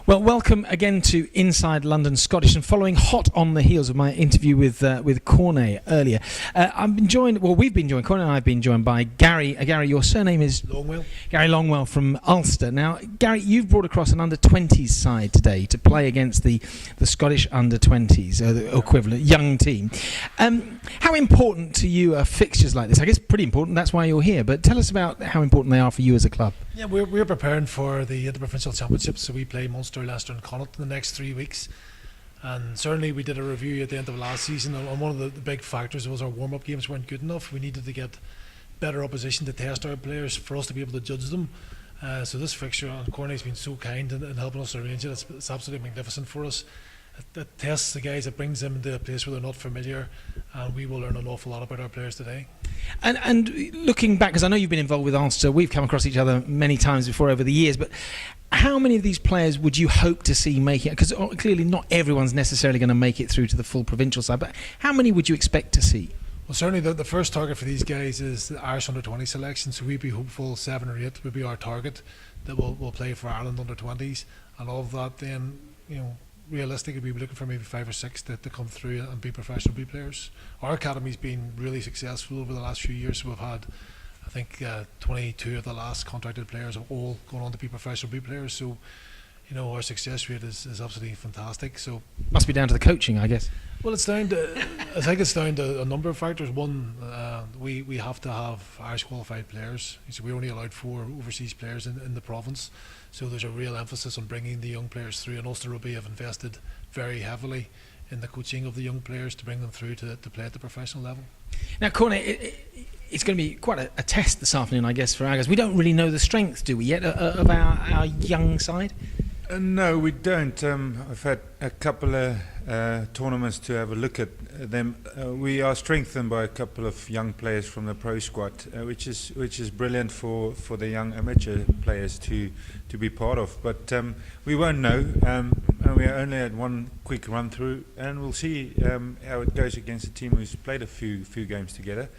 Well, welcome again to Inside London Scottish, and following hot on the heels of my interview with Cornet earlier, we've been joined, Cornet and I have been joined by Gary. Gary, your surname is? Longwell. Gary Longwell from Ulster. Now, Gary, you've brought across an under-20s side today to play against the Scottish under-20s, the equivalent young team. How important to you are fixtures like this? I guess pretty important, that's why you're here, but tell us about how important they are for you as a club. Yeah, we're preparing for the Interprovincial Championships, so we play Munster, Leicester and Connacht in the next 3 weeks. And certainly we did a review at the end of last season, and one of the big factors was our warm-up games weren't good enough. We needed to get better opposition to test our players for us to be able to judge them. So this fixture, and Corney's been so kind in helping us arrange it, it's absolutely magnificent for us. It tests the guys, it brings them into a place where they're not familiar, and we will learn an awful lot about our players today. And looking back, because I know you've been involved with Ulster, we've come across each other many times before over the years, but how many of these players would you hope to see making it? Because clearly not everyone's necessarily going to make it through to the full provincial side, but how many would you expect to see? Well, certainly the first target for these guys is the Irish under-20 selection, so we'd be hopeful 7 or 8 would be our target that will play for Ireland under-20s, and all of that then, realistically we'd be looking for maybe 5 or 6 to come through and be professional B players. Our academy's been really successful over the last few years, so we've had, I think, 22 of the last contracted players have all gone on to be professional B players, so our success rate is absolutely fantastic. So must be down to the coaching, I guess. Well, I think it's down to a number of factors. One, we have to have Irish qualified players, so we're only allowed 4 overseas players in the province, so there's a real emphasis on bringing the young players through, and Ulster Rugby have invested very heavily in the coaching of the young players to bring them through to play at the professional level. Now, Cornet, it's going to be quite a test this afternoon, I guess, for our guys. We don't really know the strength, do we, yet, of our young side? No, we don't. I've had a couple of tournaments to have a look at them. We are strengthened by a couple of young players from the pro squad, which is brilliant for the young amateur players to be part of. But we won't know. And we only had one quick run through, and we'll see how it goes against a team who's played a few games together.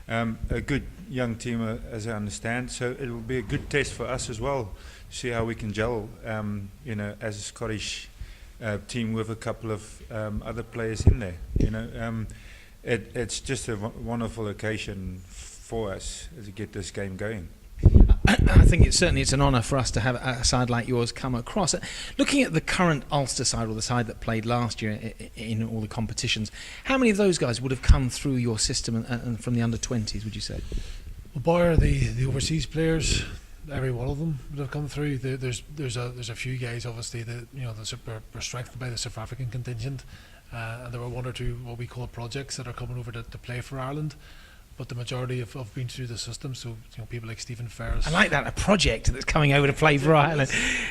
A good young team, as I understand. So it will be a good test for us as well. See how we can gel, as a Scottish team with a couple of other players in there. It's just a wonderful occasion for us to get this game going. I think it's an honour for us to have a side like yours come across. Looking at the current Ulster side, or the side that played last year in all the competitions, how many of those guys would have come through your system and from the under-20s, would you say? Well, bar the overseas players, every one of them would have come through. There's a few guys, obviously, that were strengthened by the South African contingent, and there were 1 or 2 what we call projects that are coming over to play for Ireland. But the majority have been through the system, so people like Stephen Ferris. I like that, a project that's coming over to play for Ireland.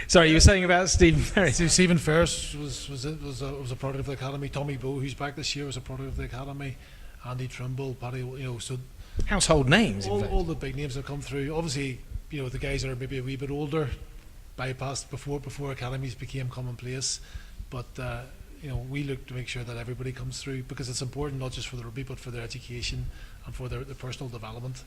Sorry, you were saying about Stephen Ferris. Stephen Ferris was a product of the academy. Tommy Bowe, who's back this year, was a product of the academy. Andy Trimble, Paddy, so household names. All the big names have come through. Obviously, the guys that are maybe a wee bit older bypassed before academies became commonplace, but we look to make sure that everybody comes through, because it's important not just for the rugby but for their education and for their personal development.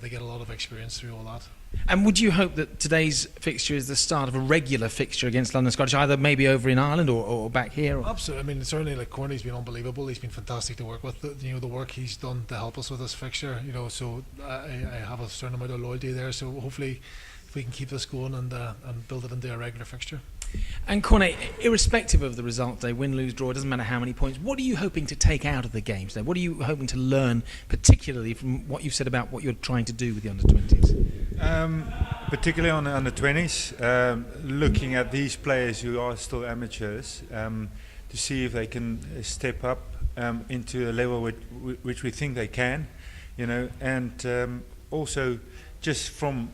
They get a lot of experience through all that. And would you hope that today's fixture is the start of a regular fixture against London Scottish, either maybe over in Ireland or back here? Or? Absolutely. I mean, certainly, like, Corney's been unbelievable. He's been fantastic to work with. The work he's done to help us with this fixture. So I have a certain amount of loyalty there. So hopefully, if we can keep this going and build it into a regular fixture. And Cornet, irrespective of the result today, win, lose, draw, it doesn't matter how many points, what are you hoping to take out of the games today? What are you hoping to learn, particularly from what you've said about what you're trying to do with the under-20s? Particularly on the under-20s, looking at these players who are still amateurs, to see if they can step up into a level which we think they can, and also just from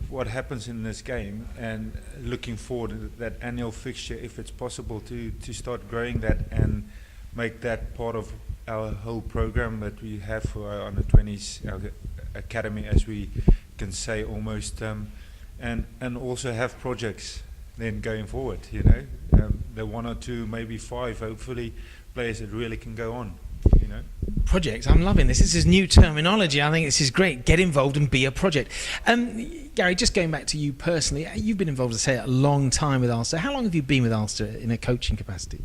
what happens in this game, and looking forward to that annual fixture, if it's possible to start growing that and make that part of our whole program that we have for our under-20s, our academy, as we can say almost, and also have projects then going forward, the 1 or 2, maybe 5, hopefully, players that really can go on. project. I'm loving this. This is new terminology. I think this is great. Get involved and be a project. Gary, just going back to you personally, you've been involved, as I say, a long time with Ulster. How long have you been with Ulster in a coaching capacity?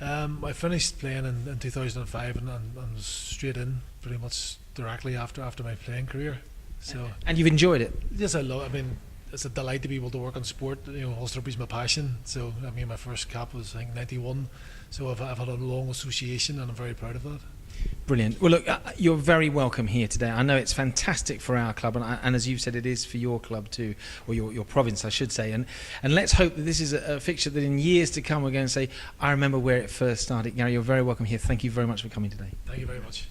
I finished playing in 2005 and was straight in pretty much directly after my playing career. So and you've enjoyed it? Yes, I love. I mean, it's a delight to be able to work on sport. You know, Ulster is my passion. So I mean, my first cap was I think '91. So I've had a long association, and I'm very proud of that. Brilliant. Well, look, you're very welcome here today. I know it's fantastic for our club, and as you've said, it is for your club too, or your province, I should say. And let's hope that this is a fixture that in years to come we're going to say, I remember where it first started. Gary, you're very welcome here. Thank you very much for coming today. Thank you very much.